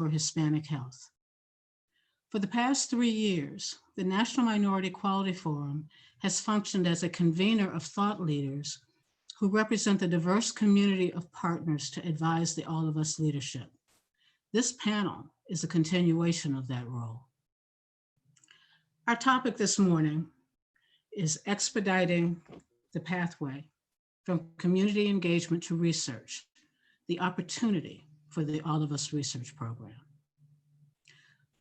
for Hispanic health. For the past 3 years, the National Minority Quality Forum has functioned as a convener of thought leaders who represent the diverse community of partners to advise the All of Us leadership. This panel is a continuation of that role. Our topic this morning is expediting the pathway from community engagement to research, the opportunity for the All of Us research program.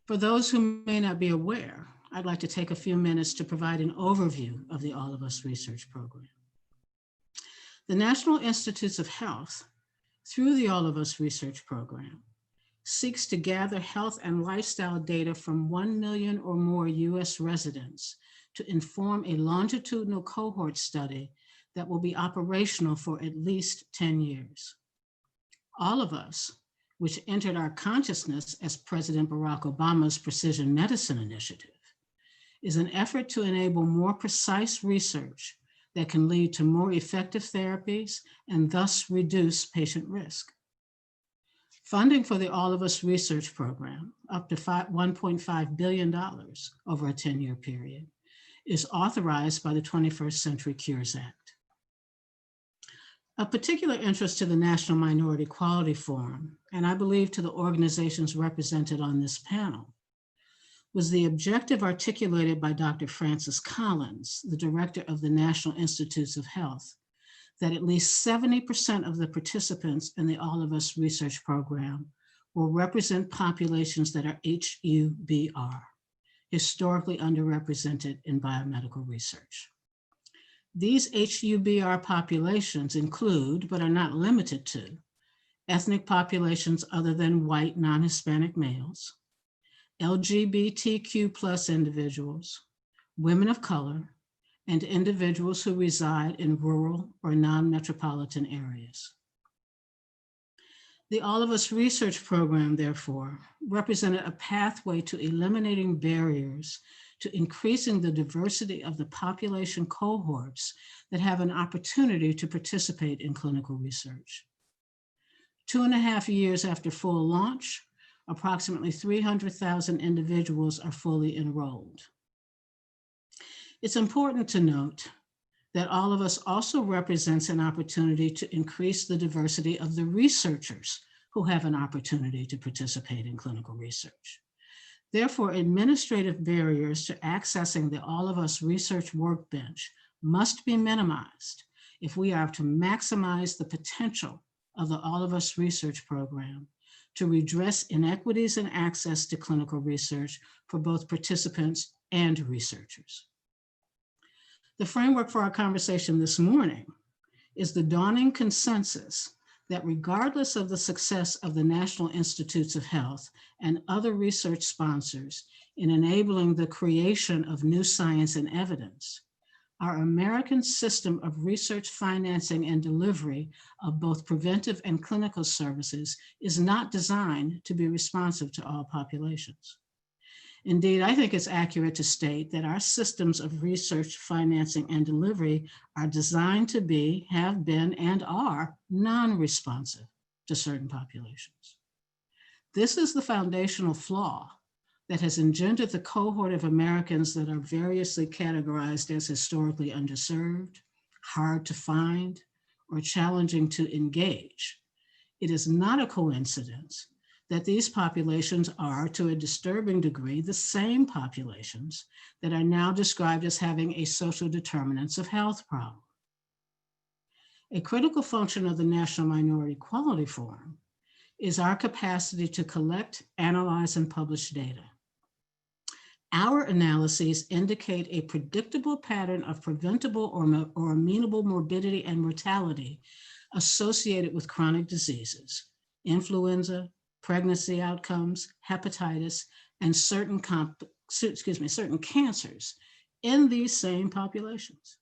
For those who may not be aware, I'd like to take a few minutes to provide an overview of the All of Us research program. The National Institutes of Health, through the All of Us research program, seeks to gather health and lifestyle data from 1 million or more US residents to inform a longitudinal cohort study that will be operational for at least 10 years. All of Us, which entered our consciousness as President Barack Obama's Precision Medicine Initiative, is an effort to enable more precise research that can lead to more effective therapies and thus reduce patient risk. Funding for the All of Us research program, up to $1.5 billion over a 10-year period, is authorized by the 21st Century Cures Act. Of particular interest to the National Minority Quality Forum, and I believe to the organizations represented on this panel, was the objective articulated by Dr. Francis Collins, the director of the National Institutes of Health, that at least 70% of the participants in the All of Us research program will represent populations that are HUBR, historically underrepresented in biomedical research. These HUBR populations include, but are not limited to, ethnic populations other than white non-Hispanic males, LGBTQ+ individuals, women of color, and individuals who reside in rural or non-metropolitan areas. The All of Us research program, therefore, represented a pathway to eliminating barriers to increasing the diversity of the population cohorts that have an opportunity to participate in clinical research. 2.5 years after full launch, approximately 300,000 individuals are fully enrolled. It's important to note that All of Us also represents an opportunity to increase the diversity of the researchers who have an opportunity to participate in clinical research. Therefore, administrative barriers to accessing the All of Us research workbench must be minimized if we are to maximize the potential of the All of Us research program to redress inequities in access to clinical research for both participants and researchers. The framework for our conversation this morning is the dawning consensus that regardless of the success of the National Institutes of Health and other research sponsors in enabling the creation of new science and evidence, our American system of research financing and delivery of both preventive and clinical services is not designed to be responsive to all populations. Indeed, I think it's accurate to state that our systems of research, financing, and delivery are designed to be, have been, and are non-responsive to certain populations. This is the foundational flaw that has engendered the cohort of Americans that are variously categorized as historically underserved, hard to find, or challenging to engage. It is not a coincidence that these populations are, to a disturbing degree, the same populations that are now described as having a social determinants of health problem. A critical function of the National Minority Quality Forum is our capacity to collect, analyze, and publish data. Our analyses indicate a predictable pattern of preventable or amenable morbidity and mortality associated with chronic diseases, influenza, pregnancy outcomes, hepatitis, and certain cancers in these same populations.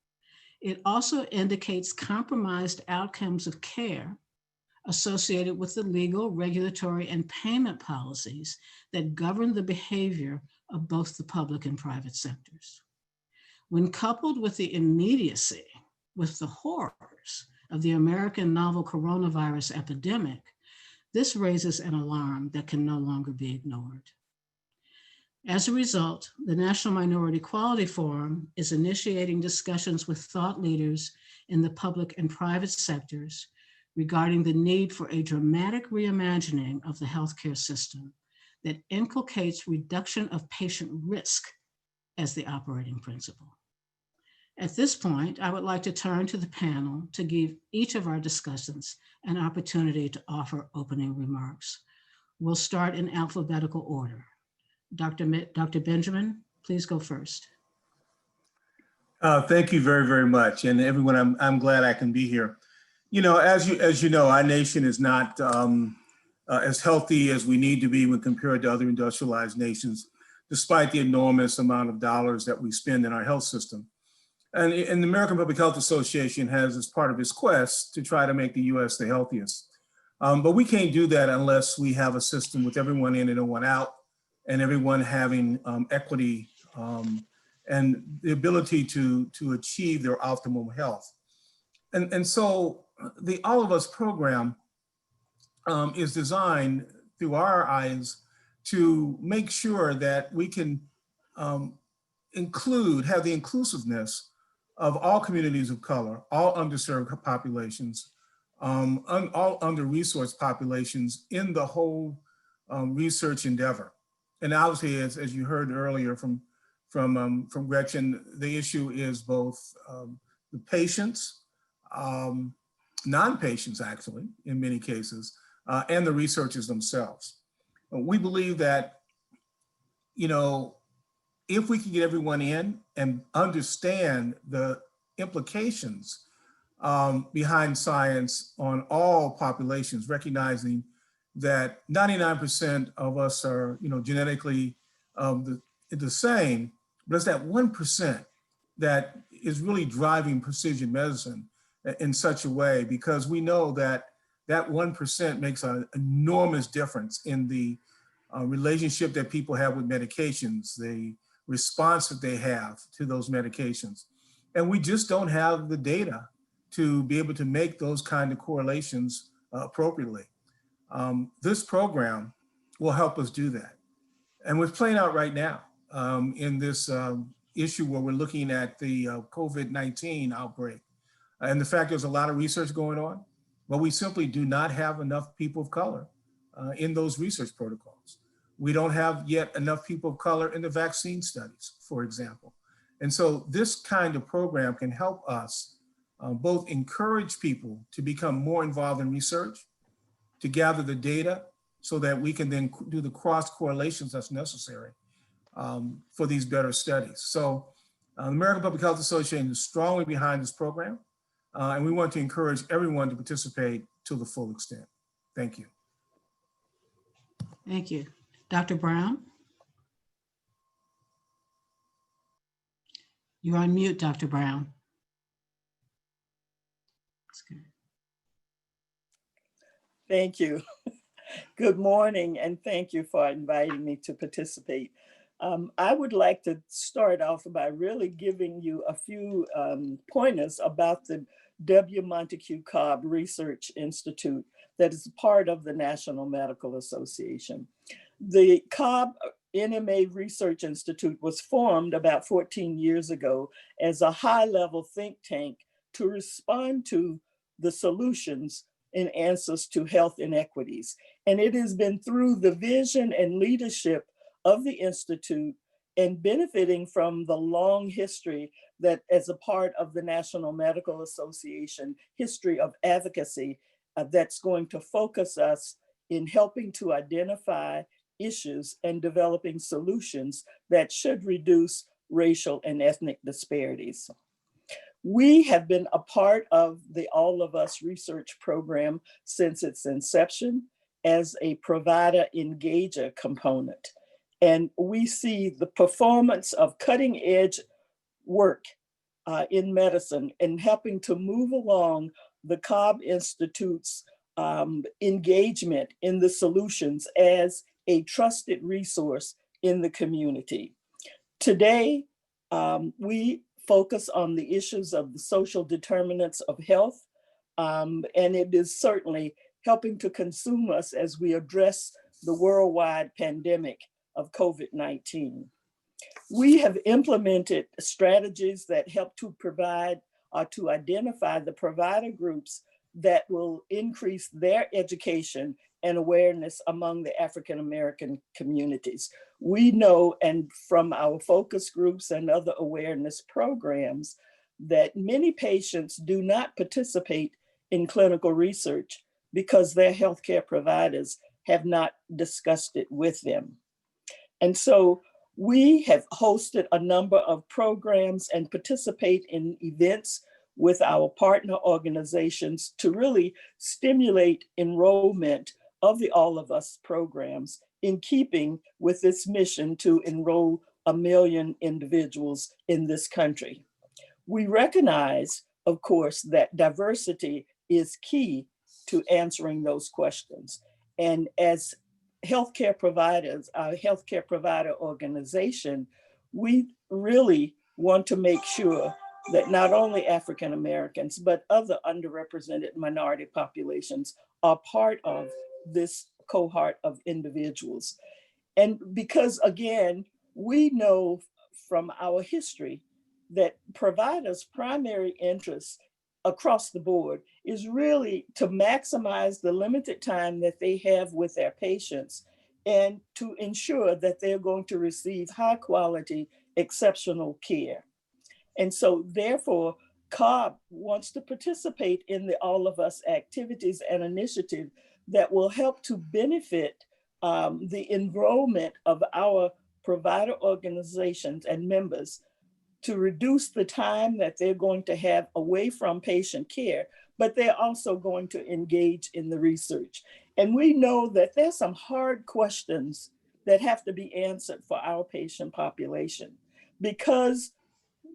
It also indicates compromised outcomes of care associated with the legal, regulatory, and payment policies that govern the behavior of both the public and private sectors. When coupled with the immediacy, with the horrors of the American novel coronavirus epidemic, This raises an alarm that can no longer be ignored. As a result, the National Minority Quality Forum is initiating discussions with thought leaders in the public and private sectors regarding the need for a dramatic reimagining of the healthcare system that inculcates reduction of patient risk as the operating principle. At this point, I would like to turn to the panel to give each of our discussants an opportunity to offer opening remarks. We'll start in alphabetical order. Dr. Benjamin, please go first. Thank you very, very much. And everyone, I'm glad I can be here. You know, as you know, our nation is not as healthy as we need to be when compared to other industrialized nations, despite the enormous amount of dollars that we spend in our health system. And the American Public Health Association has, as part of its quest, to try to make the US the healthiest. But we can't do that unless we have a system with everyone in and no one out, and everyone having equity and the ability to achieve their optimal health. And so the All of Us program is designed through our eyes to make sure that we can have the inclusiveness of all communities of color, all underserved populations, all under-resourced populations in the whole research endeavor. And obviously, as you heard earlier from Gretchen, the issue is both the patients, non-patients actually, in many cases, and the researchers themselves. We believe that, you know, if we can get everyone in and understand the implications behind science on all populations, recognizing that 99% of us are, you know, genetically the same, but it's that 1% that is really driving precision medicine in such a way, because we know that that 1% makes an enormous difference in the relationship that people have with medications, the response that they have to those medications. And we just don't have the data to be able to make those kind of correlations appropriately. This program will help us do that. And what's playing out right now in this issue where we're looking at the COVID-19 outbreak, and the fact there's a lot of research going on, but we simply do not have enough people of color in those research protocols. We don't have yet enough people of color in the vaccine studies, for example. And so this kind of program can help us both encourage people to become more involved in research, to gather the data so that we can then do the cross correlations that's necessary for these better studies. So the American Public Health Association is strongly behind this program, and we want to encourage everyone to participate to the full extent. Thank you. Thank you. Dr. Brown? You're on mute, Dr. Brown. That's good. Thank you. Good morning, and thank you for inviting me to participate. I would like to start off by really giving you a few pointers about the W. Montague Cobb Research Institute that is part of the National Medical Association. The Cobb NMA Research Institute was formed about 14 years ago as a high-level think tank to respond to the solutions and answers to health inequities. And it has been through the vision and leadership of the Institute and benefiting from the long history that as a part of the National Medical Association history of advocacy that's going to focus us in helping to identify issues and developing solutions that should reduce racial and ethnic disparities. We have been a part of the All of Us research program since its inception as a provider engager component. And we see the performance of cutting edge work in medicine and helping to move along the Cobb Institute's engagement in the solutions as a trusted resource in the community. Today, we focus on the issues of the social determinants of health, and it is certainly helping to consume us as we address the worldwide pandemic of COVID-19. We have implemented strategies that help to provide or to identify the provider groups that will increase their education and awareness among the African American communities. We know, and from our focus groups and other awareness programs, that many patients do not participate in clinical research because their healthcare providers have not discussed it with them. And so we have hosted a number of programs and participate in events with our partner organizations to really stimulate enrollment of the All of Us programs in keeping with this mission to enroll 1 million individuals in this country. We recognize, of course, that diversity is key to answering those questions. And as healthcare providers, our healthcare provider organization, we really want to make sure that not only African Americans, but other underrepresented minority populations are part of this cohort of individuals. And because, again, we know from our history that providers' primary interest across the board is really to maximize the limited time that they have with their patients and to ensure that they're going to receive high quality, exceptional care. And so therefore, COB wants to participate in the All of Us activities and initiative that will help to benefit the enrollment of our provider organizations and members to reduce the time that they're going to have away from patient care, but they're also going to engage in the research. And we know that there's some hard questions that have to be answered for our patient population because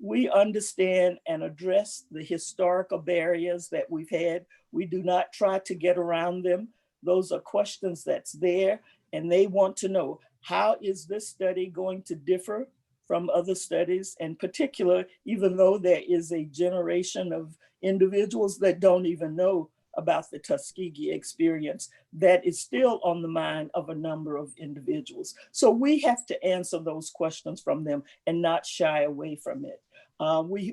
we understand and address the historical barriers that we've had. We do not try to get around them. Those are questions that's there, and they want to know, how is this study going to differ from other studies? In particular, even though there is a generation of individuals that don't even know about the Tuskegee experience, that is still on the mind of a number of individuals. So we have to answer those questions from them and not shy away from it.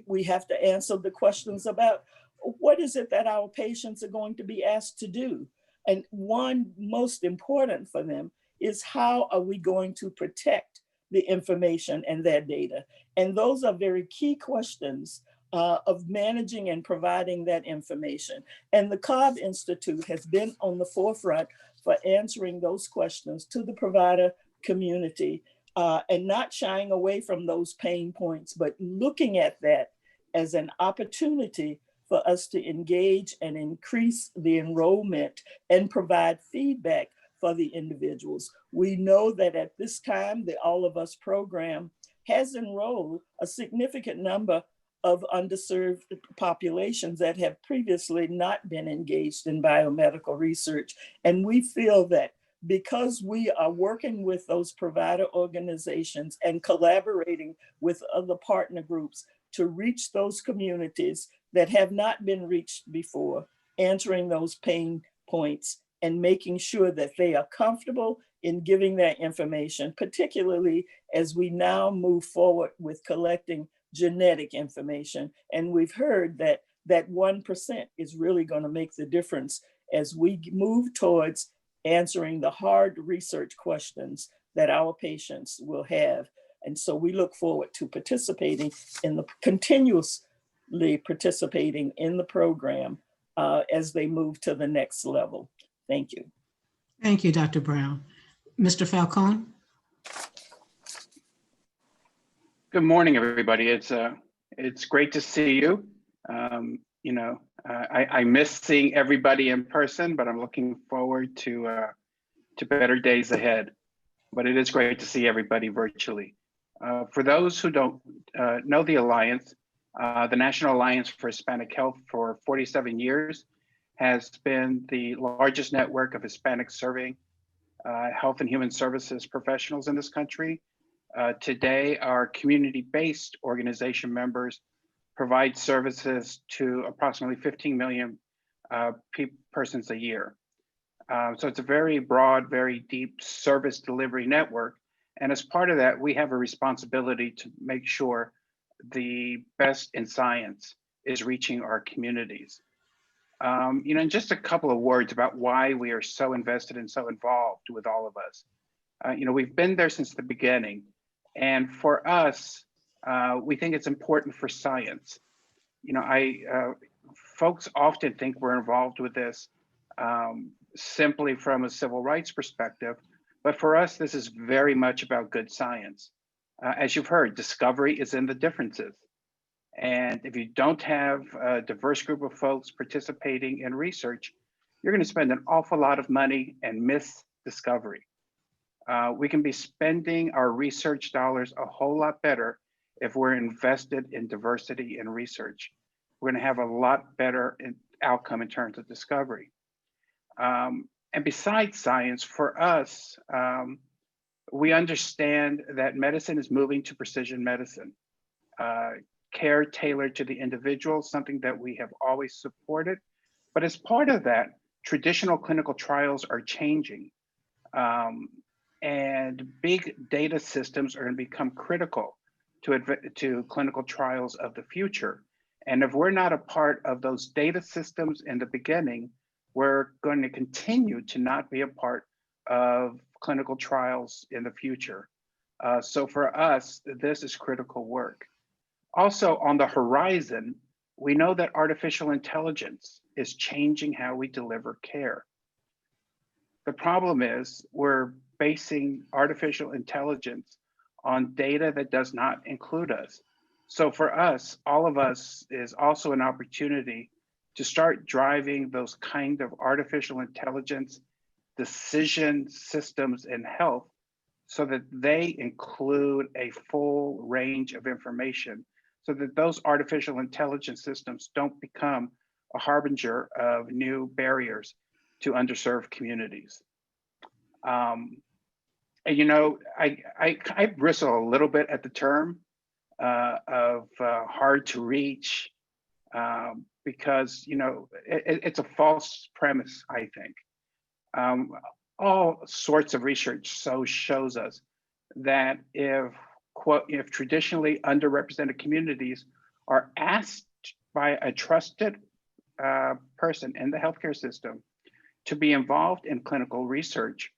We have to answer the questions about what is it that our patients are going to be asked to do? And one most important for them is, how are we going to protect the information and their data? And those are very key questions of managing and providing that information. And the Cobb Institute has been on the forefront for answering those questions to the provider community and not shying away from those pain points, but looking at that as an opportunity for us to engage and increase the enrollment and provide feedback for the individuals. We know that at this time, the All of Us program has enrolled a significant number of underserved populations that have previously not been engaged in biomedical research. And we feel that because we are working with those provider organizations and collaborating with other partner groups to reach those communities that have not been reached before, answering those pain points and making sure that they are comfortable in giving that information, particularly as we now move forward with collecting genetic information. And we've heard that that 1% is really going to make the difference as we move towards answering the hard research questions that our patients will have. And so we look forward to participating in the continuously participating in the program as they move to the next level. Thank you. Thank you, Dr. Brown. Mr. Falcone? Good morning, everybody. It's great to see you. I miss seeing everybody in person, but I'm looking forward to better days ahead. But it is great to see everybody virtually. For those who don't know the Alliance, the National Alliance for Hispanic Health for 47 years has been the largest network of Hispanic serving health and human services professionals in this country. Today, our community-based organization members provide services to approximately 15 million persons a year. So it's a very broad, very deep service delivery network. And as part of that, we have a responsibility to make sure the best in science is reaching our communities. And just a couple of words about why we are so invested and so involved with all of us. We've been there since the beginning. And for us, we think it's important for science. Folks often think we're involved with this simply from a civil rights perspective, but for us, this is very much about good science. As you've heard, discovery is in the differences. And if you don't have a diverse group of folks participating in research, you're going to spend an awful lot of money and miss discovery. We can be spending our research dollars a whole lot better if we're invested in diversity in research. We're going to have a lot better outcome in terms of discovery. And besides science, for us, we understand that medicine is moving to precision medicine. Care tailored to the individual, something that we have always supported. But as part of that, traditional clinical trials are changing. And big data systems are going to become critical to clinical trials of the future. And if we're not a part of those data systems in the beginning, we're going to continue to not be a part of clinical trials in the future. So for us, this is critical work. Also on the horizon, we know that artificial intelligence is changing how we deliver care. The problem is we're basing artificial intelligence on data that does not include us. So for us, all of us is also an opportunity to start driving those kind of artificial intelligence decision systems in health so that they include a full range of information so that those artificial intelligence systems don't become a harbinger of new barriers to underserved communities. I bristle a little bit at the term of hard to reach because, it's a false premise, I think. All sorts of research shows us that if traditionally underrepresented communities are asked by a trusted person in the healthcare system to be involved in clinical research,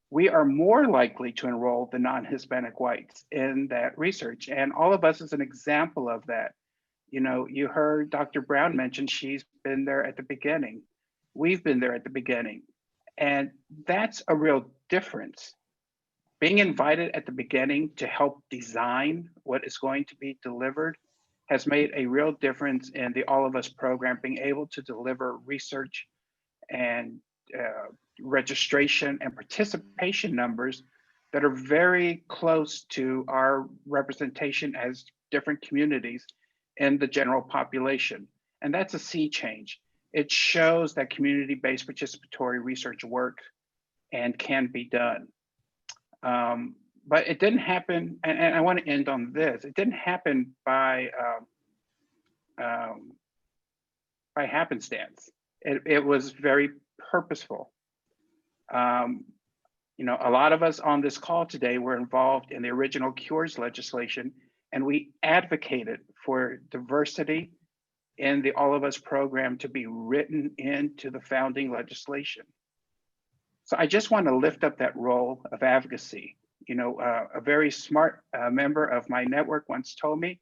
we are more likely to enroll the non-Hispanic whites in that research. And all of us is an example of that. You heard Dr. Brown mention she's been there at the beginning. We've been there at the beginning. And that's a real difference. Being invited at the beginning to help design what is going to be delivered has made a real difference in the All of Us program, being able to deliver research and registration and participation numbers that are very close to our representation as different communities in the general population. And that's a sea change. It shows that community-based participatory research works and can be done. But it didn't happen, and I want to end on this, it didn't happen by happenstance. It was very purposeful. A lot of us on this call today were involved in the original Cures legislation, and we advocated for diversity in the All of Us program to be written into the founding legislation. So I just want to lift up that role of advocacy. A very smart member of my network once told me,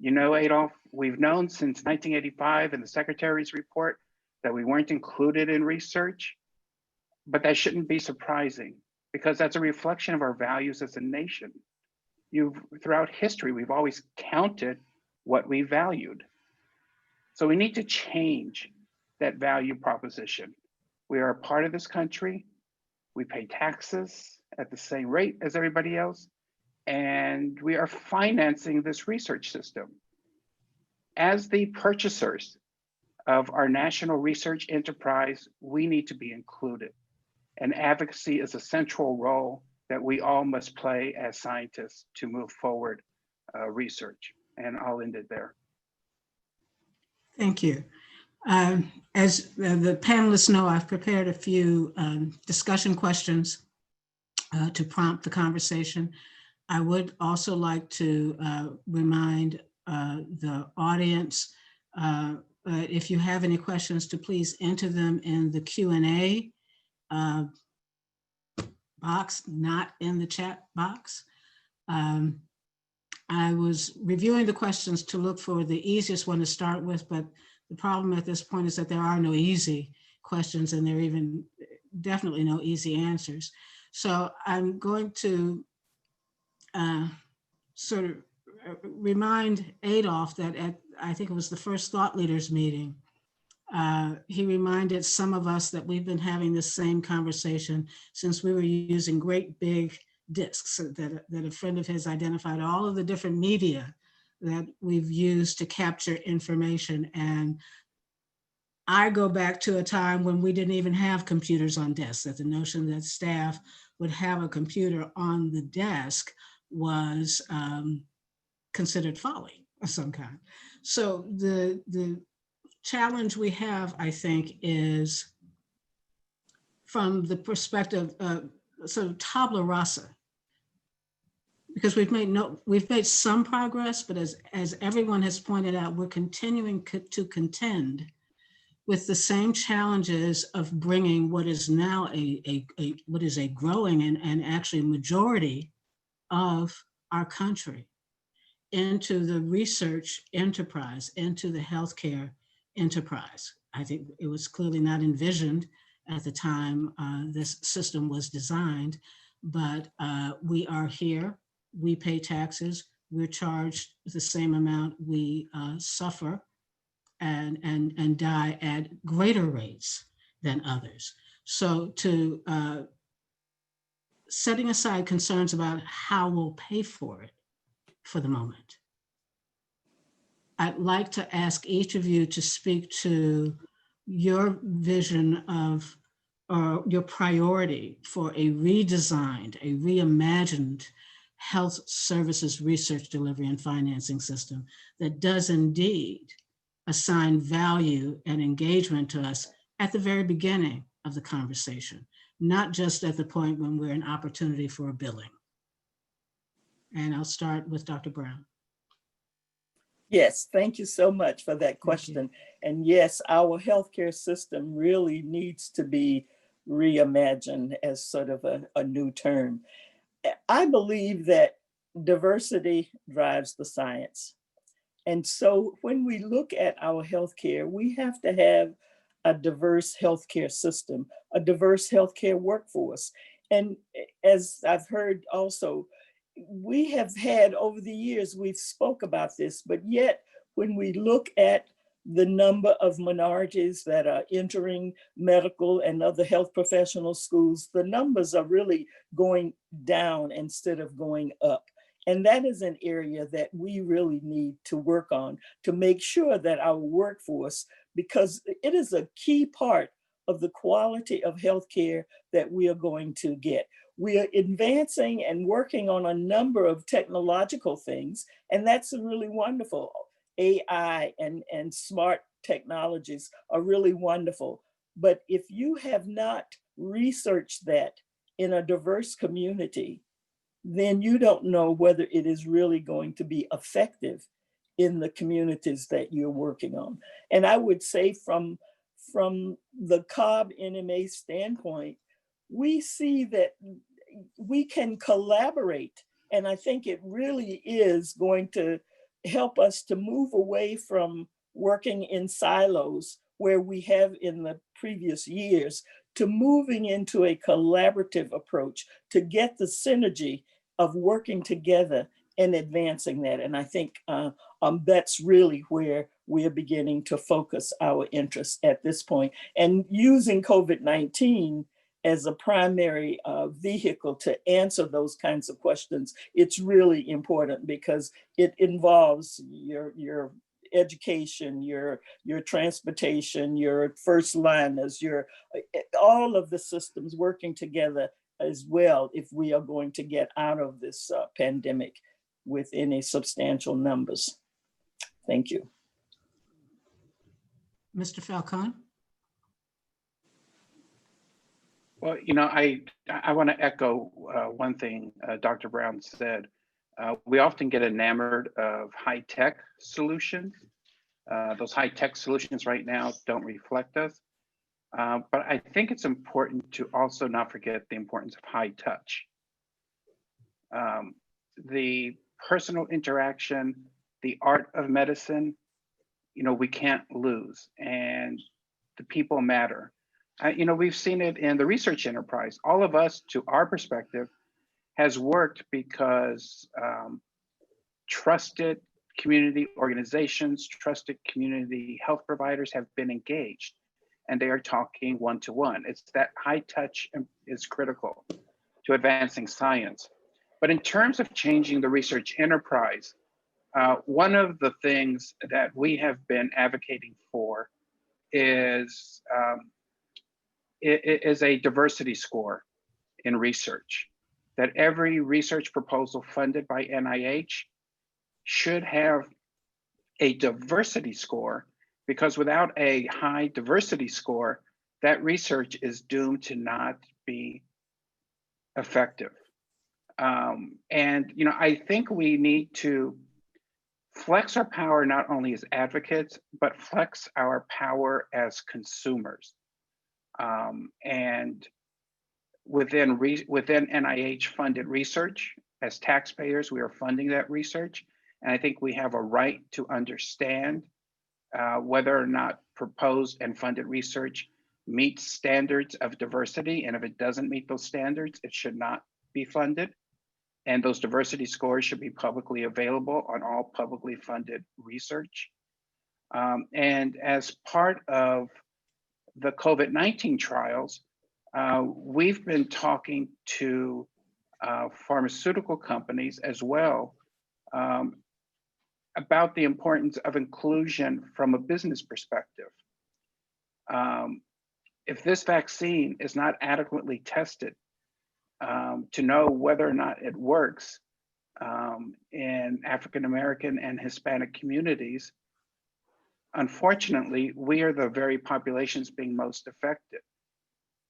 Adolph, we've known since 1985 in the Secretary's report that we weren't included in research, but that shouldn't be surprising because that's a reflection of our values as a nation. Throughout history, we've always counted what we valued. So we need to change that value proposition. We are a part of this country. We pay taxes at the same rate as everybody else, and we are financing this research system. As the purchasers of our national research enterprise, we need to be included. And advocacy is a central role that we all must play as scientists to move forward research. And I'll end it there. Thank you. As the panelists know, I've prepared a few discussion questions to prompt the conversation. I would also like to remind the audience, if you have any questions, to please enter them in the Q&A box, not in the chat box. I was reviewing the questions to look for the easiest one to start with, but the problem at this point is that there are no easy questions, and there are even definitely no easy answers. So I'm going to sort of remind Adolph that at, I think it was the first Thought Leaders meeting, he reminded some of us that we've been having this same conversation since we were using great big discs that a friend of his identified all of the different media that we've used to capture information. And I go back to a time when we didn't even have computers on desks, that the notion that staff would have a computer on the desk was considered folly of some kind. So the challenge we have, I think, is from the perspective of sort of tabula rasa, because we've made some progress, but as everyone has pointed out, we're continuing to contend with the same challenges of bringing what is now what is a growing and actually majority of our country into the research enterprise, into the healthcare enterprise. I think it was clearly not envisioned at the time this system was designed, but we are here, we pay taxes, we're charged the same amount, we suffer and die at greater rates than others. So to setting aside concerns about how we'll pay for it for the moment, I'd like to ask each of you to speak to your vision of, or your priority for a redesigned, a reimagined health services research delivery and financing system that does indeed assign value and engagement to us at the very beginning of the conversation, not just at the point when we're an opportunity for a billing. And I'll start with Dr. Brown. Yes, thank you so much for that question. And yes, our healthcare system really needs to be reimagined, as sort of a new term. I believe that diversity drives the science. And so when we look at our healthcare, we have to have a diverse healthcare system, a diverse healthcare workforce. And as I've heard also, we have had over the years, we've spoke about this, but yet when we look at the number of minorities that are entering medical and other health professional schools, the numbers are really going down instead of going up. And that is an area that we really need to work on to make sure that our workforce, because it is a key part of the quality of healthcare that we are going to get. We are advancing and working on a number of technological things, and that's really wonderful. AI and smart technologies are really wonderful. But if you have not researched that in a diverse community, then you don't know whether it is really going to be effective in the communities that you're working on. And I would say from the Cobb NMA standpoint, we see that we can collaborate. And I think it really is going to help us to move away from working in silos where we have in the previous years, to moving into a collaborative approach to get the synergy of working together and advancing that. And I think that's really where we're beginning to focus our interests at this point. And using COVID-19 as a primary vehicle to answer those kinds of questions, it's really important because it involves your education, your transportation, your first liners, all of the systems working together as well if we are going to get out of this pandemic with any substantial numbers. Thank you. Mr. Falcone? Well, I want to echo one thing Dr. Brown said. We often get enamored of high-tech solutions. Those high-tech solutions right now don't reflect us. But I think it's important to also not forget the importance of high touch. The personal interaction, the art of medicine, we can't lose, and the people matter. We've seen it in the research enterprise. All of us, to our perspective, has worked because trusted community organizations, trusted community health providers have been engaged, and they are talking one-to-one. It's that high touch is critical to advancing science. But in terms of changing the research enterprise, one of the things that we have been advocating for is a diversity score in research, that every research proposal funded by NIH should have a diversity score, because without a high diversity score, that research is doomed to not be effective. I think we need to flex our power not only as advocates, but flex our power as consumers. And within NIH funded research, as taxpayers, we are funding that research. And I think we have a right to understand whether or not proposed and funded research meets standards of diversity. And if it doesn't meet those standards, it should not be funded. And those diversity scores should be publicly available on all publicly funded research. And as part of the COVID-19 trials, we've been talking to pharmaceutical companies as well about the importance of inclusion from a business perspective. If this vaccine is not adequately tested to know whether or not it works in African American and Hispanic communities, unfortunately, we are the very populations being most affected.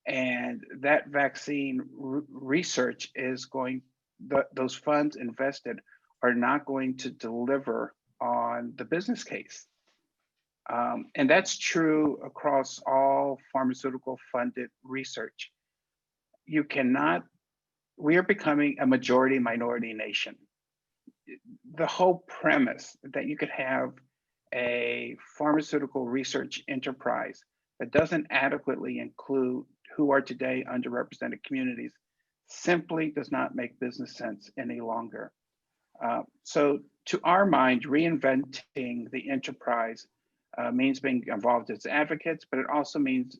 And that vaccine research is those funds invested are not going to deliver on the business case. And that's true across all pharmaceutical funded research. We are becoming a majority minority nation. The whole premise that you could have a pharmaceutical research enterprise that doesn't adequately include who are today underrepresented communities simply does not make business sense any longer. So to our mind, reinventing the enterprise means being involved as advocates, but it also means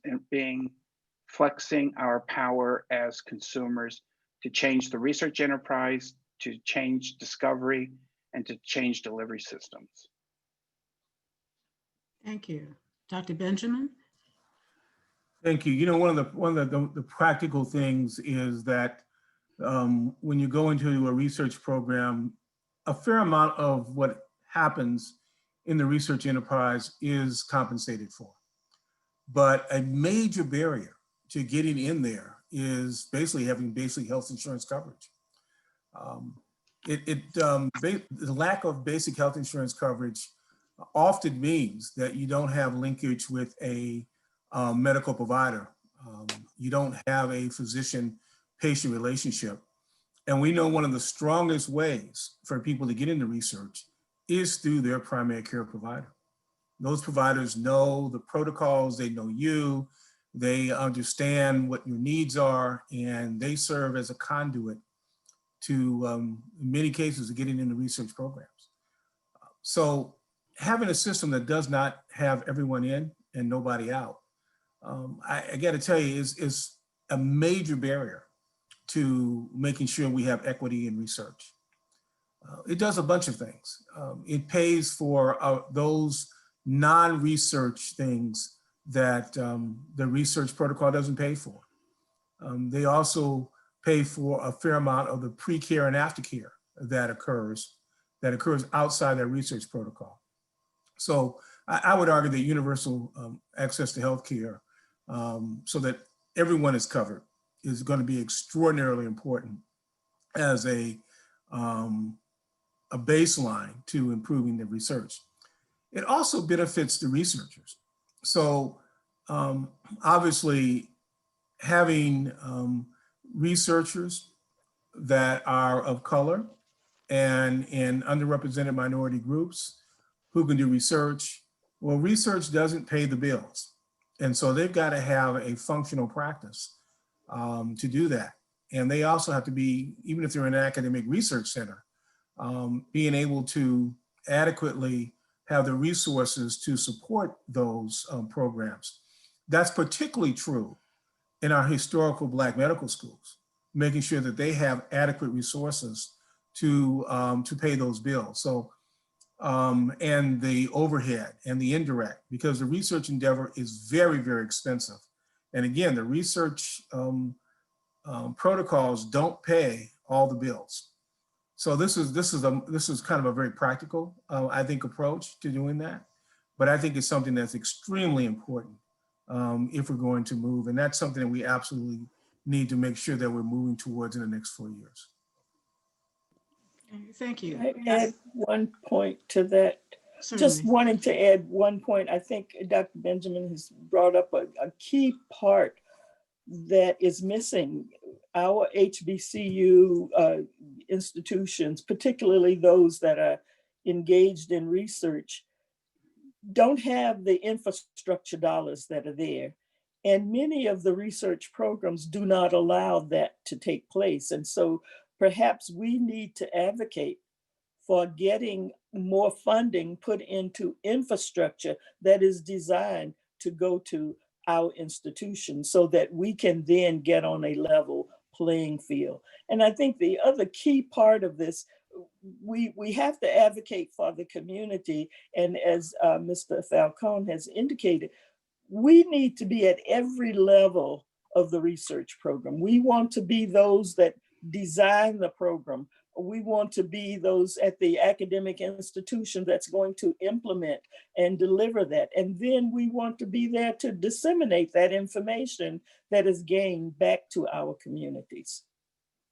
flexing our power as consumers to change the research enterprise, to change discovery, and to change delivery systems. Thank you. Dr. Benjamin? Thank you. One of the practical things is that when you go into a research program, a fair amount of what happens in the research enterprise is compensated for. But a major barrier to getting in there is basically having basic health insurance coverage. The lack of basic health insurance coverage often means that you don't have linkage with a medical provider. You don't have a physician-patient relationship. And we know one of the strongest ways for people to get into research is through their primary care provider. Those providers know the protocols, they know you, they understand what your needs are, and they serve as a conduit to, in many cases, getting into research programs. So having a system that does not have everyone in and nobody out, I got to tell you, is a major barrier to making sure we have equity in research. It does a bunch of things. It pays for those non-research things that the research protocol doesn't pay for. They also pay for a fair amount of the pre-care and aftercare that occurs outside that research protocol. So I would argue that universal access to healthcare, so that everyone is covered, is going to be extraordinarily important as a baseline to improving the research. It also benefits the researchers. So obviously having researchers that are of color and in underrepresented minority groups who can do research. Well, research doesn't pay the bills. And so they've got to have a functional practice to do that. And they also have to be, even if they're in an academic research center, being able to adequately have the resources to support those programs. That's particularly true in our historical Black medical schools, making sure that they have adequate resources to pay those bills. So, and the overhead and the indirect, because the research endeavor is very, very expensive. And again, the research protocols don't pay all the bills. So this is kind of a very practical, I think, approach to doing that. But I think it's something that's extremely important if we're going to move. And that's something that we absolutely need to make sure that we're moving towards in the next 4 years. Thank you. I add one point to that. Certainly. Just wanting to add one point. I think Dr. Benjamin has brought up a key part that is missing. Our HBCU institutions, particularly those that are engaged in research, don't have the infrastructure dollars that are there. And many of the research programs do not allow that to take place. And so perhaps we need to advocate for getting more funding put into infrastructure that is designed to go to our institutions so that we can then get on a level playing field. And I think the other key part of this, we have to advocate for the community. And as Mr. Falcone has indicated, we need to be at every level of the research program. We want to be those that design the program. We want to be those at the academic institution that's going to implement and deliver that. And then we want to be there to disseminate that information that is gained back to our communities.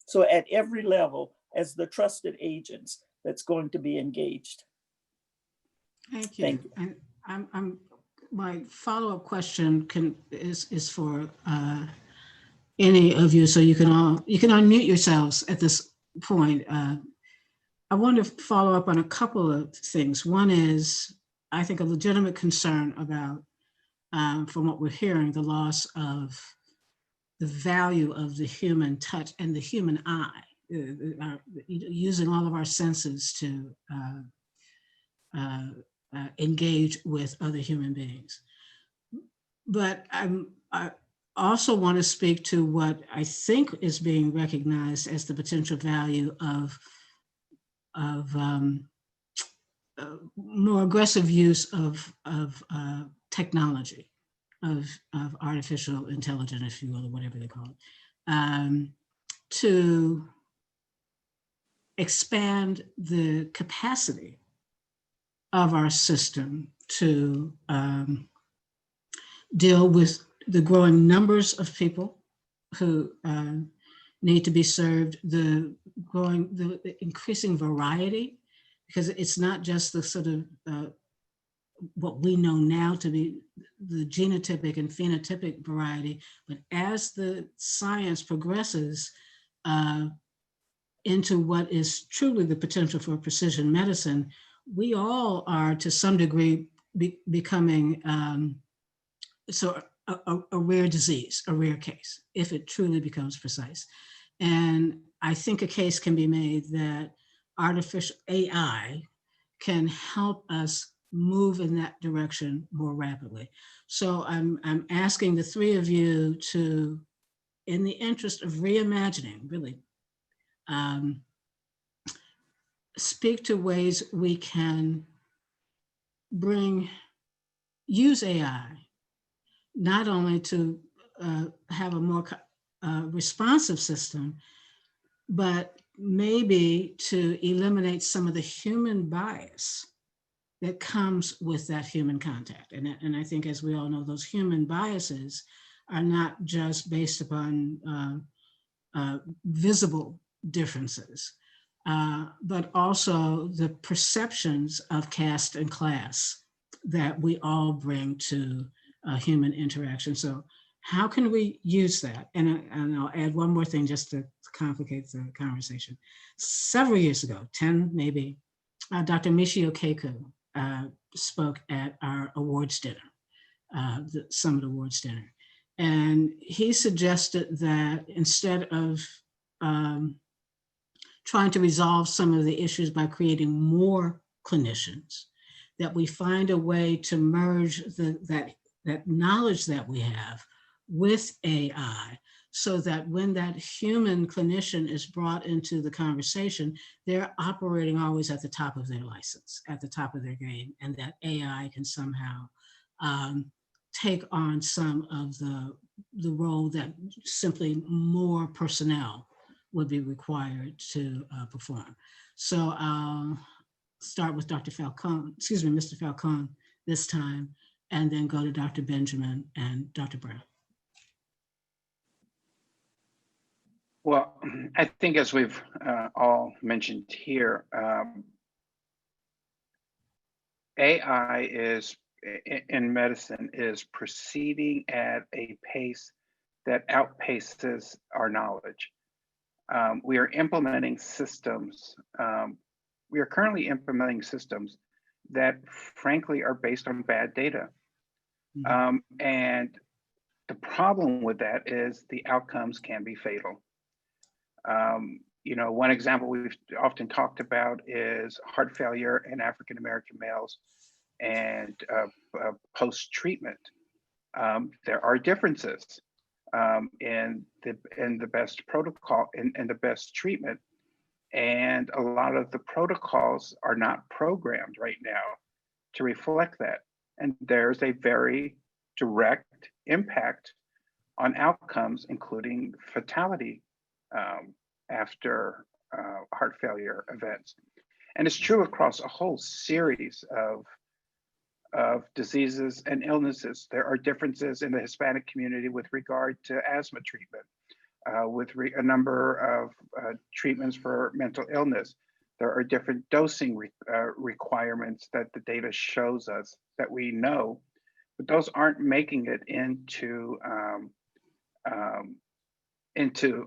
So at every level, as the trusted agents that's going to be engaged. Thank you. Thank you. And my follow-up question is for any of you, so you can unmute yourselves at this point. I want to follow up on a couple of things. One is, I think, a legitimate concern about, from what we're hearing, the loss of the value of the human touch and the human eye, using all of our senses to engage with other human beings. But I also want to speak to what I think is being recognized as the potential value of more aggressive use of technology, of artificial intelligence, if you will, or whatever they call it, to expand the capacity of our system to deal with the growing numbers of people who need to be served, the increasing variety, because it's not just the sort of what we know now to be the genotypic and phenotypic variety, but as the science progresses into what is truly the potential for precision medicine, we all are to some degree becoming a rare disease, a rare case, if it truly becomes precise. And I think a case can be made that artificial AI can help us move in that direction more rapidly. So I'm asking the three of you to, in the interest of reimagining, really, speak to ways we can use AI, not only to have a more responsive system, but maybe to eliminate some of the human bias that comes with that human contact. And I think, as we all know, those human biases are not just based upon visible differences, but also the perceptions of caste and class that we all bring to human interaction. So how can we use that? And I'll add one more thing just to complicate the conversation. Several years ago, 10 maybe, Dr. Michio Keiko spoke at our awards dinner, the Summit Awards dinner. And he suggested that instead of trying to resolve some of the issues by creating more clinicians, that we find a way to merge that knowledge that we have with AI, so that when that human clinician is brought into the conversation, they're operating always at the top of their license, at the top of their game, and that AI can somehow take on some of the role that simply more personnel would be required to perform. So I'll start with Dr. Falcone, excuse me, Mr. Falcone this time, and then go to Dr. Benjamin and Dr. Brown. Well, I think as we've all mentioned here, AI is in medicine is proceeding at a pace that outpaces our knowledge. We are implementing systems. We are currently implementing systems that frankly are based on bad data. And the problem with that is the outcomes can be fatal. You know, one example we've often talked about is heart failure in African-American males and post-treatment. There are differences in the best protocol and the best treatment. And a lot of the protocols are not programmed right now to reflect that. And there's a very direct impact on outcomes, including fatality after heart failure events. And it's true across a whole series of diseases and illnesses. There are differences in the Hispanic community with regard to asthma treatment, with a number of treatments for mental illness. There are different dosing requirements that the data shows us that we know, but those aren't making it into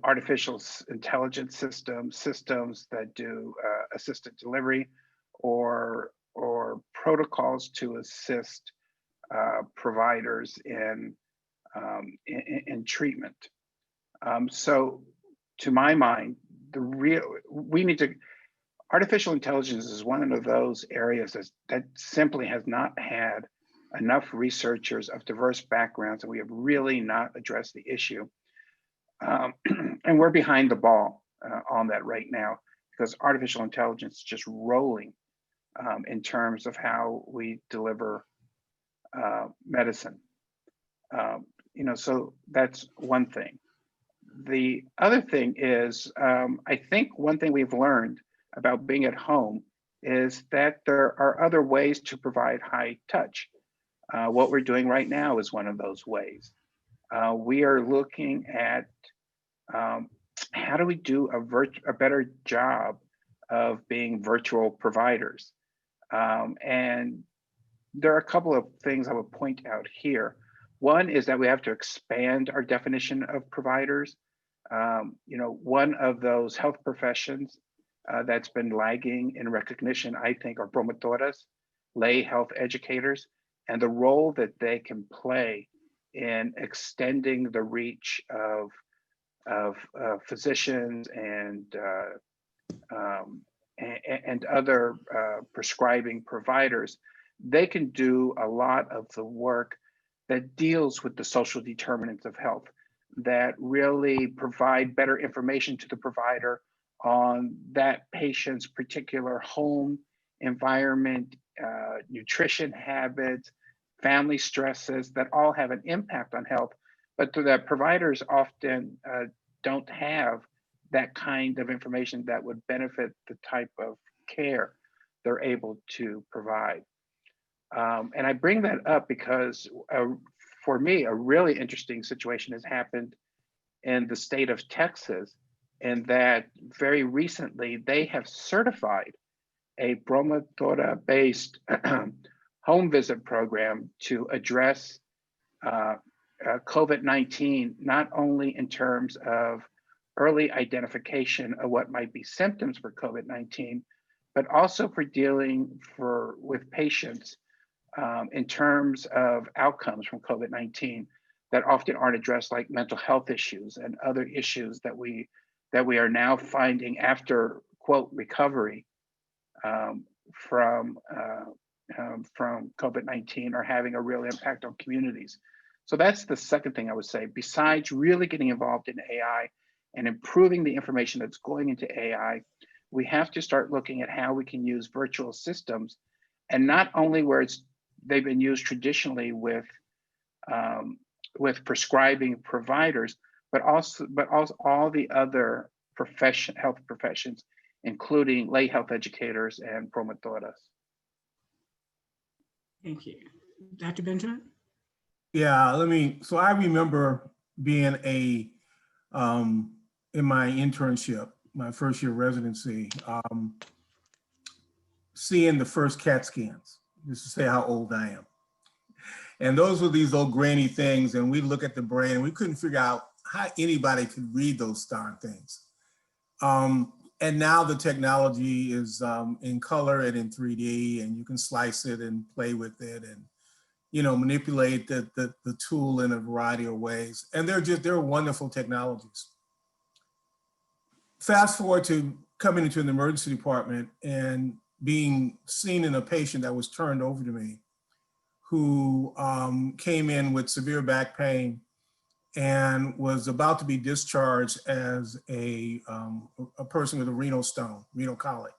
artificial intelligence systems that do assisted delivery or protocols to assist providers in treatment. So to my mind, artificial intelligence is one of those areas that simply has not had enough researchers of diverse backgrounds, and we have really not addressed the issue. And we're behind the ball on that right now, because artificial intelligence is just rolling in terms of how we deliver medicine. You know, so that's one thing. The other thing is, I think one thing we've learned about being at home is that there are other ways to provide high touch. What we're doing right now is one of those ways. We are looking at how do we do a better job of being virtual providers. And there are a couple of things I would point out here. One is that we have to expand our definition of providers. You know, one of those health professions that's been lagging in recognition, I think, are promotoras, lay health educators, and the role that they can play in extending the reach of physicians and other prescribing providers. They can do a lot of the work that deals with the social determinants of health, that really provide better information to the provider on that patient's particular home environment, nutrition habits, family stresses that all have an impact on health, but that providers often don't have that kind of information that would benefit the type of care they're able to provide. And I bring that up because for me, a really interesting situation has happened in the state of Texas, in that very recently they have certified a promotora-based home visit program to address COVID-19, not only in terms of early identification of what might be symptoms for COVID-19, but also for dealing with patients in terms of outcomes from COVID-19 that often aren't addressed, like mental health issues and other issues that we are now finding after, quote, recovery from COVID-19 are having a real impact on communities. So that's the second thing I would say. Besides really getting involved in AI and improving the information that's going into AI, we have to start looking at how we can use virtual systems, and not only where they've been used traditionally with prescribing providers, but also all the other health professions, including lay health educators and promotoras. Thank you. Dr. Benjamin? Yeah, so I remember being in my internship, my first year residency, seeing the first CAT scans, just to say how old I am. And those were these old grainy things, and we look at the brain and we couldn't figure out how anybody could read those darn things. And now the technology is in color and in 3D, and you can slice it and play with it and, you know, manipulate the tool in a variety of ways. And they're wonderful technologies. Fast forward to coming into an emergency department and being seen in a patient that was turned over to me, who came in with severe back pain and was about to be discharged as a person with a renal colic.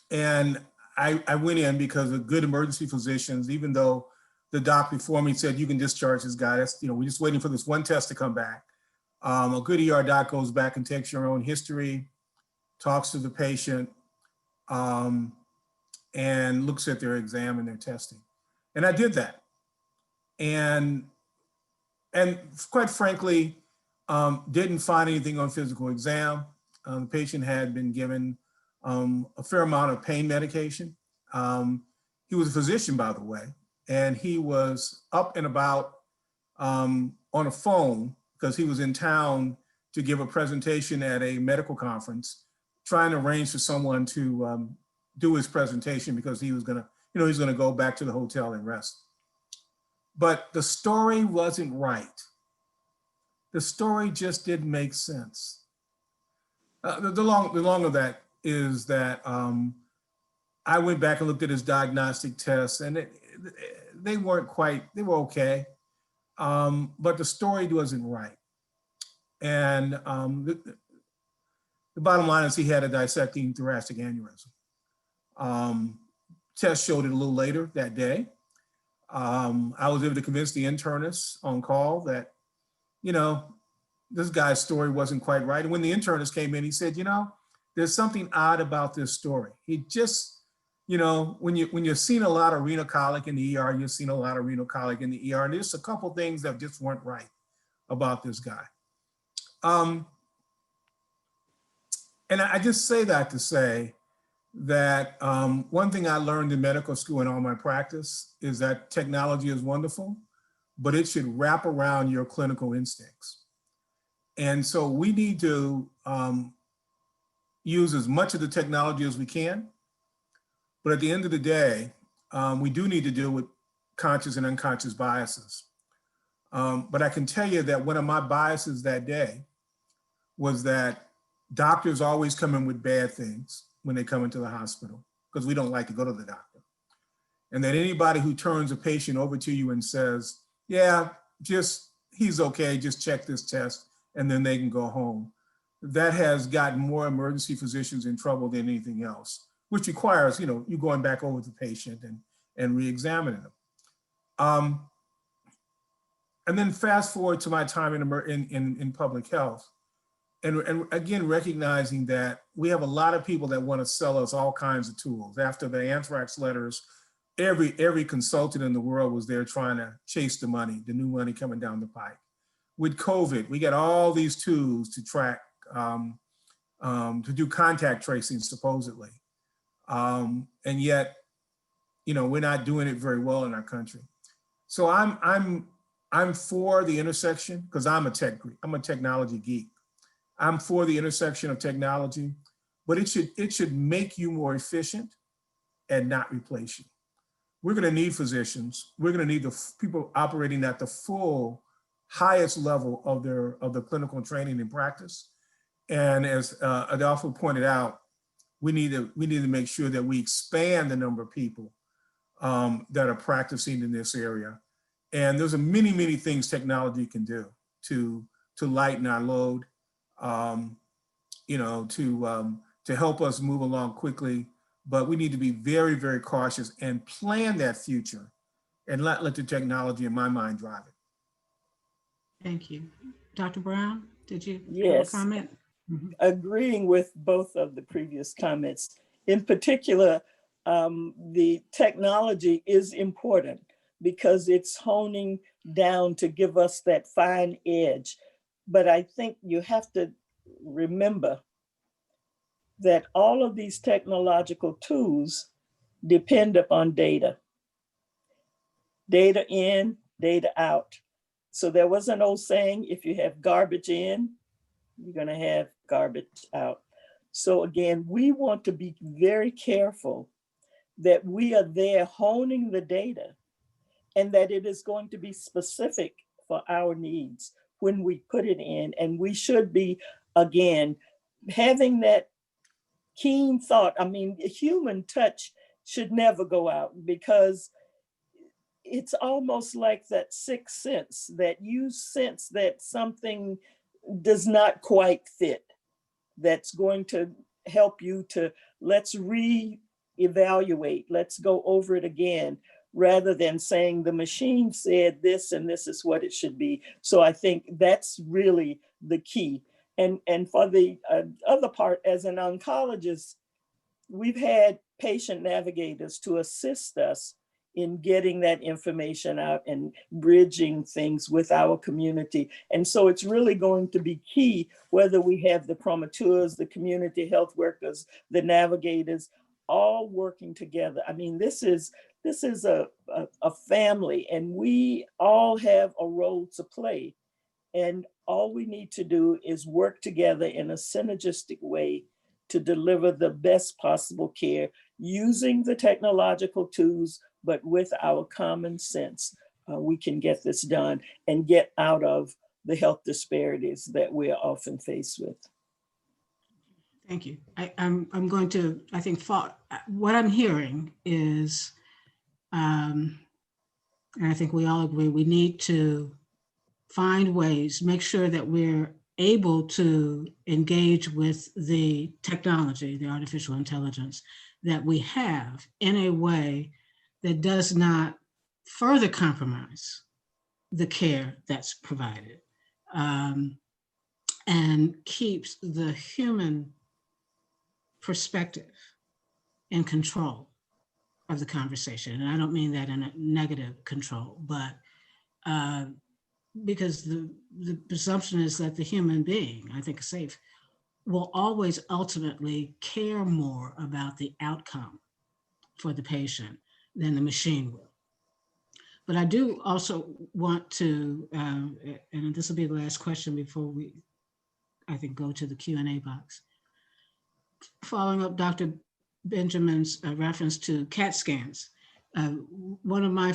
And I went in because of good emergency physicians, even though the doc before me said, you can discharge this guy. That's, you know, we're just waiting for this one test to come back. A good ER doc goes back and takes your own history, talks to the patient, and looks at their exam and their testing. And I did that. And quite frankly, didn't find anything on physical exam. The patient had been given a fair amount of pain medication. He was a physician, by the way, and he was up and about on a phone because he was in town to give a presentation at a medical conference, trying to arrange for someone to do his presentation because he was gonna, you know, he's gonna go back to the hotel and rest. But the story wasn't right. The story just didn't make sense. The long of that is that I went back and looked at his diagnostic tests, and they weren't quite, they were okay, but the story wasn't right. And the bottom line is he had a dissecting thoracic aneurysm. Test showed it a little later that day. I was able to convince the internist on call that, you know, this guy's story wasn't quite right. And when the internist came in, he said, you know, there's something odd about this story. He just, you know, when you're seeing a lot of renal colic in the ER, you've seen a lot of renal colic in the ER, and there's a couple things that just weren't right about this guy. And I just say that to say that one thing I learned in medical school and all my practice is that technology is wonderful, but it should wrap around your clinical instincts. And so we need to use as much of the technology as we can, but at the end of the day, we do need to deal with conscious and unconscious biases. But I can tell you that one of my biases that day was that doctors always come in with bad things when they come into the hospital because we don't like to go to the doctor. And that anybody who turns a patient over to you and says, yeah, just, he's okay, just check this test, and then they can go home. That has gotten more emergency physicians in trouble than anything else, which requires, you know, you going back over the patient and re-examining them. And then fast forward to my time in public health. and again, recognizing that we have a lot of people that want to sell us all kinds of tools. After the anthrax letters, every consultant in the world was there trying to chase the money, the new money coming down the pike. With COVID, we got all these tools to track, to do contact tracing supposedly. And yet, you know, we're not doing it very well in our country. So I'm for the intersection, because I'm a technology geek. I'm for the intersection of technology, but it should make you more efficient and not replace you. We're going to need physicians. We're going to need the people operating at the full highest level of the clinical training and practice. And as Adolfo pointed out, we need to make sure that we expand the number of people that are practicing in this area. And there's many things technology can do to lighten our load, you know, to help us move along quickly. But we need to be very, very cautious and plan that future and not let the technology, in my mind, drive it. Thank you. Dr. Brown, did you have a Yes. comment? Mhm. Agreeing with both of the previous comments. In particular, the technology is important because it's honing down to give us that fine edge. But I think you have to remember that all of these technological tools depend upon data. Data in, data out. So there was an old saying, if you have garbage in, you're going to have garbage out. So again, we want to be very careful that we are there honing the data and that it is going to be specific for our needs when we put it in. And we should be, again, having that keen thought. I mean, human touch should never go out, because it's almost like that sixth sense that you sense that something does not quite fit. That's going to help you to, let's re-evaluate, let's go over it again, rather than saying the machine said this and this is what it should be. So I think that's really the key. And for the other part, as an oncologist, we've had patient navigators to assist us in getting that information out and bridging things with our community. And so it's really going to be key whether we have the promoteurs, the community health workers, the navigators, all working together. I mean, this is a family, and we all have a role to play. And all we need to do is work together in a synergistic way to deliver the best possible care using the technological tools, but with our common sense. We can get this done and get out of the health disparities that we're often faced with. Thank you. I'm going to, I think, what I'm hearing is, and I think we all agree, we need to find ways, make sure that we're able to engage with the technology, the artificial intelligence that we have in a way that does not further compromise the care that's provided, and keeps the human perspective in control of the conversation. And I don't mean that in a negative control, but because the presumption is that the human being, I think safe, will always ultimately care more about the outcome for the patient than the machine will. But I do also want to, and this will be the last question before we, I think, go to the Q&A box. Following up Dr. Benjamin's reference to CAT scans, one of my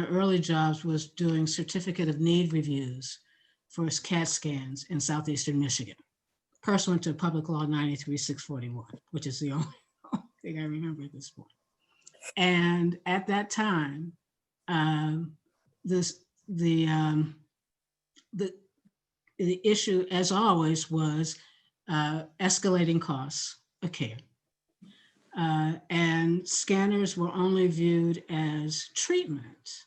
early jobs was doing certificate of need reviews for CAT scans in Southeastern Michigan, pursuant to Public Law 93-641, which is the only thing I remember at this point. And at that time, the issue, as always, was escalating costs of care. And scanners were only viewed as treatment,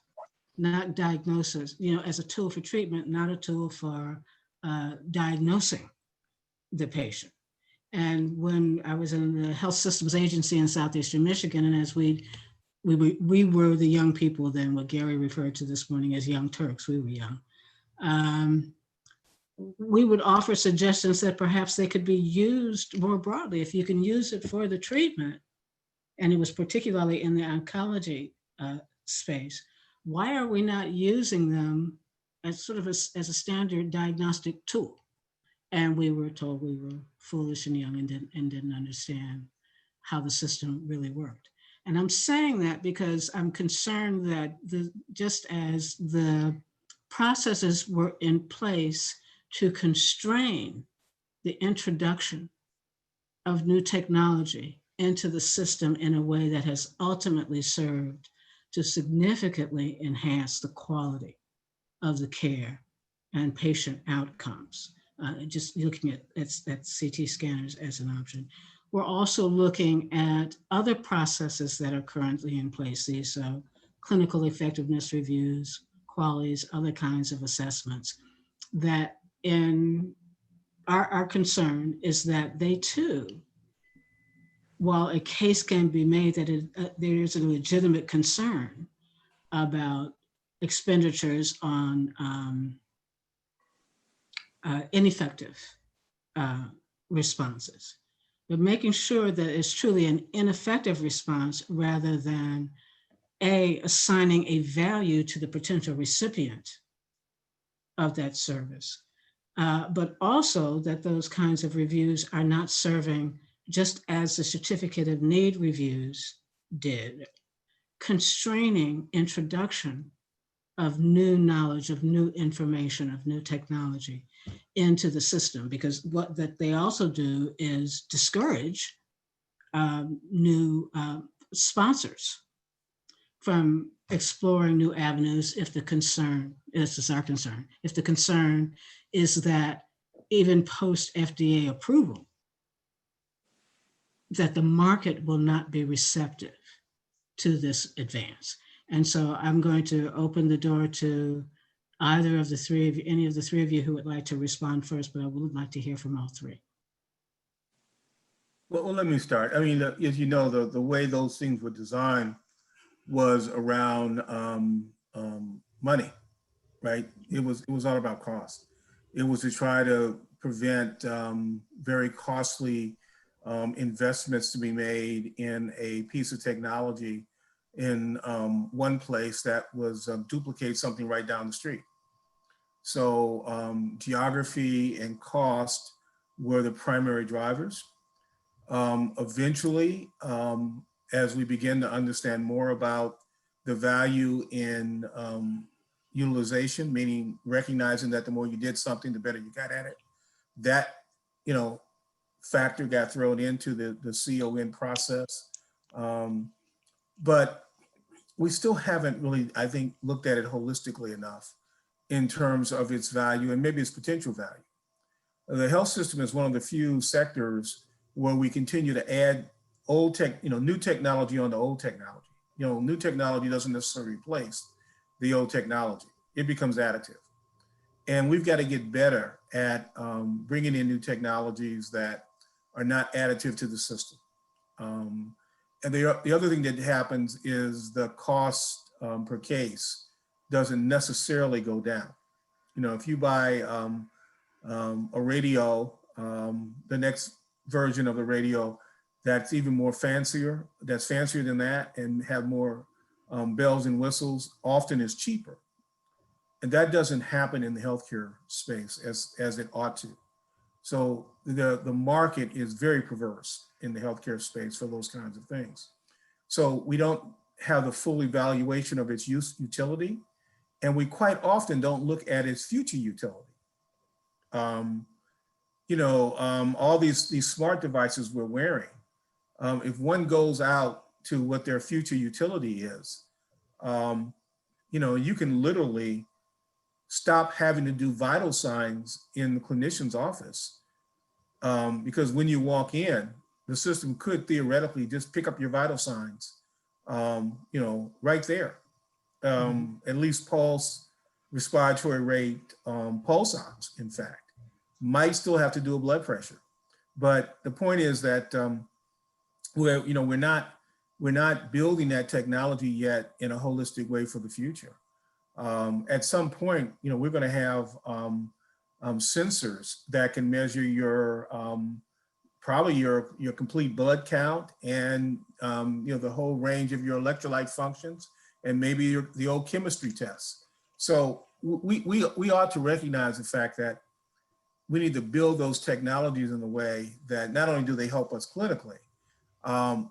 not diagnosis, as a tool for treatment, not a tool for diagnosing the patient. And when I was in the health systems agency in Southeastern Michigan, and as we were the young people then, what Gary referred to this morning as young Turks, we were young. We would offer suggestions that perhaps they could be used more broadly. If you can use it for the treatment, and it was particularly in the oncology space, why are we not using them as sort of as a standard diagnostic tool? And we were told we were foolish and young and didn't understand how the system really worked. And I'm saying that because I'm concerned that just as the processes were in place to constrain the introduction of new technology into the system in a way that has ultimately served to significantly enhance the quality of the care and patient outcomes. Just looking at CT scanners as an option. We're also looking at other processes that are currently in place, these clinical effectiveness reviews, qualities, other kinds of assessments, that in our concern is that they too, while a case can be made that there is a legitimate concern about expenditures on ineffective responses, but making sure that it's truly an ineffective response rather than assigning a value to the potential recipient of that service, but also that those kinds of reviews are not serving, just as the certificate of need reviews did, constraining introduction of new knowledge, of new information, of new technology into the system, because what that they also do is discourage new sponsors from exploring new avenues if the concern, this is our concern, if the concern is that even post FDA approval, that the market will not be receptive to this advance. And so I'm going to open the door to either of the three of you, any of the three of you who would like to respond first, but I would like to hear from all three. Well, let me start. I mean, as you know, the way those things were designed was around money, right? It was all about cost. It was to try to prevent very costly investments to be made in a piece of technology in one place that was duplicate something right down the street. So geography and cost were the primary drivers. Eventually, as we begin to understand more about the value in utilization, meaning recognizing that the more you did something, the better you got at it, that factor got thrown into the CON process. But we still haven't really, I think, looked at it holistically enough in terms of its value and maybe its potential value. The health system is one of the few sectors where we continue to add new technology onto old technology. New technology doesn't necessarily replace the old technology. It becomes additive. And we've got to get better at bringing in new technologies that are not additive to the system. And the other thing that happens is the cost per case doesn't necessarily go down. If you buy a radio, the next version of the radio that's even more fancier, that's fancier than that and have more bells and whistles, often is cheaper. And that doesn't happen in the healthcare space as it ought to. So the market is very perverse in the healthcare space for those kinds of things. So we don't have the full evaluation of its utility, and we quite often don't look at its future utility. All these smart devices we're wearing, if one goes out to what their future utility is, you can literally stop having to do vital signs in the clinician's office, because when you walk in, the system could theoretically just pick up your vital signs, right there. At least pulse, respiratory rate, pulse ox, in fact. Might still have to do a blood pressure, But the point is that we're not building that technology yet in a holistic way for the future. At some point, we're going to have sensors that can measure your probably your complete blood count and the whole range of your electrolyte functions, and maybe the old chemistry tests. So we ought to recognize the fact that we need to build those technologies in a way that not only do they help us clinically,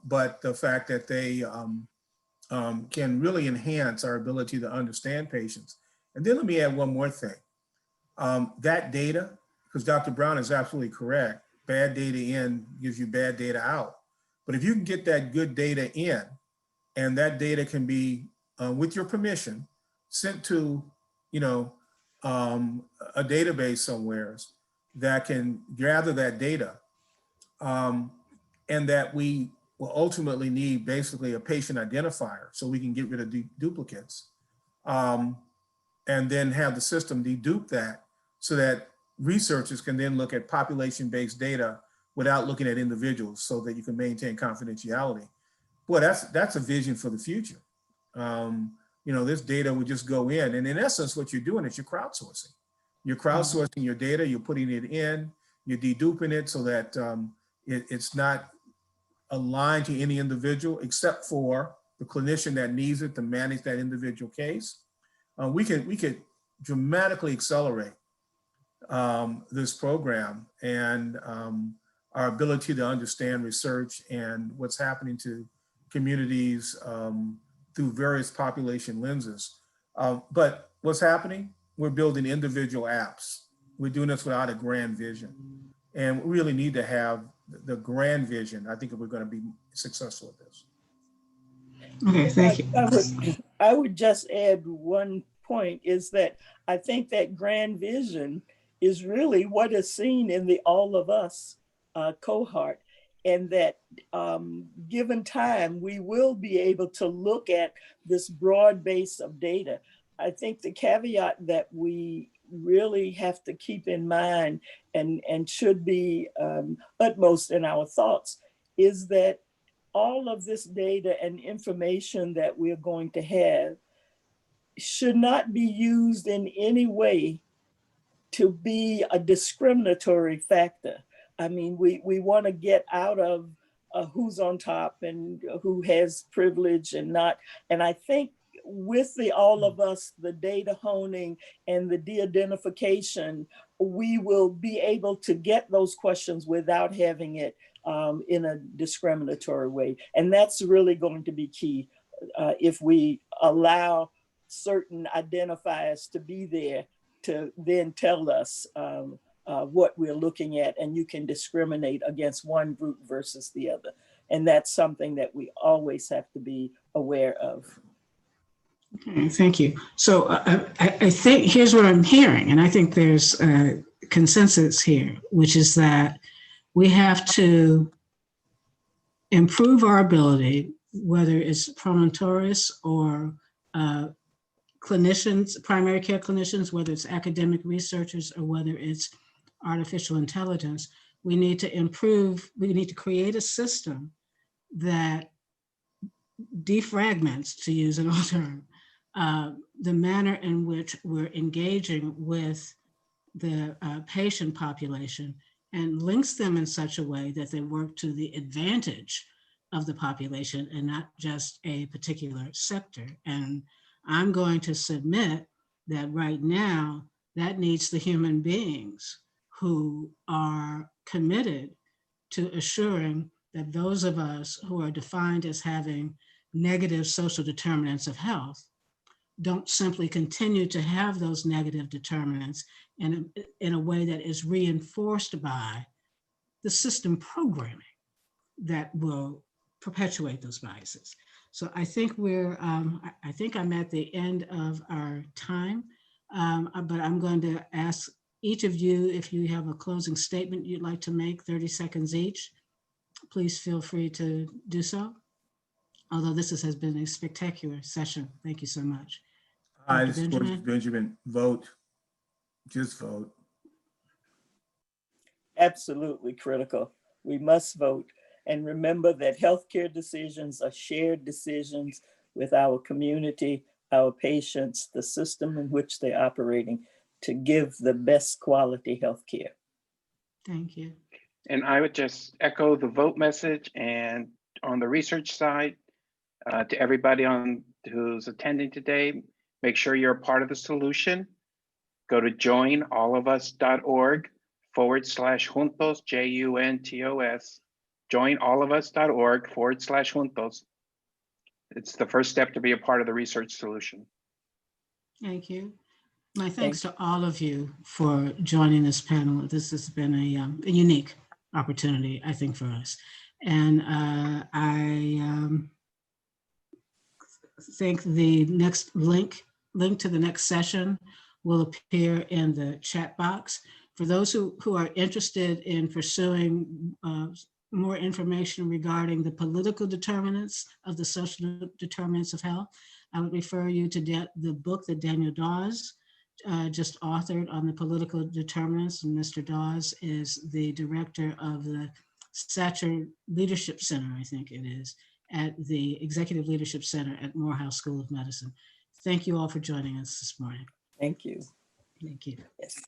but the fact that they can really enhance our ability to understand patients. And then let me add one more thing. That data, because Dr. Brown is absolutely correct, bad data in gives you bad data out. But if you can get that good data in, and that data can be, with your permission, sent to, a database somewhere that can gather that data, and that we will ultimately need basically a patient identifier so we can get rid of duplicates, and then have the system dedupe that so that researchers can then look at population-based data without looking at individuals so that you can maintain confidentiality. Boy, that's a vision for the future. This data would just go in, and in essence, what you're doing is you're crowdsourcing. You're crowdsourcing your data, you're putting it in, you're deduping it so that it's not aligned to any individual except for the clinician that needs it to manage that individual case. We could dramatically accelerate this program and our ability to understand research and what's happening to communities through various population lenses. But what's happening? We're building individual apps. We're doing this without a grand vision. And we really need to have the grand vision, I think, if we're going to be successful at this. Okay, thank you. I would just add one point, is that I think that grand vision is really what is seen in the All of Us cohort, and that given time, we will be able to look at this broad base of data. I think the caveat that we really have to keep in mind and should be utmost in our thoughts is that all of this data and information that we're going to have should not be used in any way to be a discriminatory factor. I mean, we want to get out of who's on top and who has privilege and not. And I think with the All of Us, the data honing and the de-identification, we will be able to get those questions without having it in a discriminatory way. And that's really going to be key if we allow certain identifiers to be there to then tell us what we're looking at, and you can discriminate against one group versus the other. And that's something that we always have to be aware of. Okay, thank you. So I think here's what I'm hearing, and I think there's a consensus here, which is that we have to improve our ability, whether it's promontorists or clinicians, primary care clinicians, whether it's academic researchers or whether it's artificial intelligence. We need to improve, we need to create a system that defragments, to use an old term, the manner in which we're engaging with the patient population and links them in such a way that they work to the advantage of the population and not just a particular sector. And I'm going to submit that right now, that needs the human beings who are committed to assuring that those of us who are defined as having negative social determinants of health don't simply continue to have those negative determinants in a way that is reinforced by the system programming that will perpetuate those biases. So I think I think I'm at the end of our time, but I'm going to ask each of you if you have a closing statement you'd like to make, 30 seconds each. Please feel free to do so. Although this has been a spectacular session. Thank you so much. Hi, this is Benjamin. Vote. Just vote. Absolutely critical. We must vote. And remember that healthcare decisions are shared decisions with our community, our patients, the system in which they're operating to give the best quality healthcare. Thank you. And I would just echo the vote message, and on the research side, to everybody who's attending today, make sure you're a part of the solution. Go to joinallofus.org/juntos, JUNTOS, joinallofus.org/juntos. It's the first step to be a part of the research solution. Thank you. My thanks to all of you for joining this panel. This has been a unique opportunity, I think, for us. And I think the next link to the next session will appear in the chat box. For those who are interested in pursuing more information regarding the political determinants of the social determinants of health, I would refer you to the book that Daniel Dawes just authored on the political determinants. And Mr. Dawes is the director of the Satcher Leadership Center, I think it is, at the Executive Leadership Center at Morehouse School of Medicine. Thank you all for joining us this morning. Thank you. Thank you. Yes.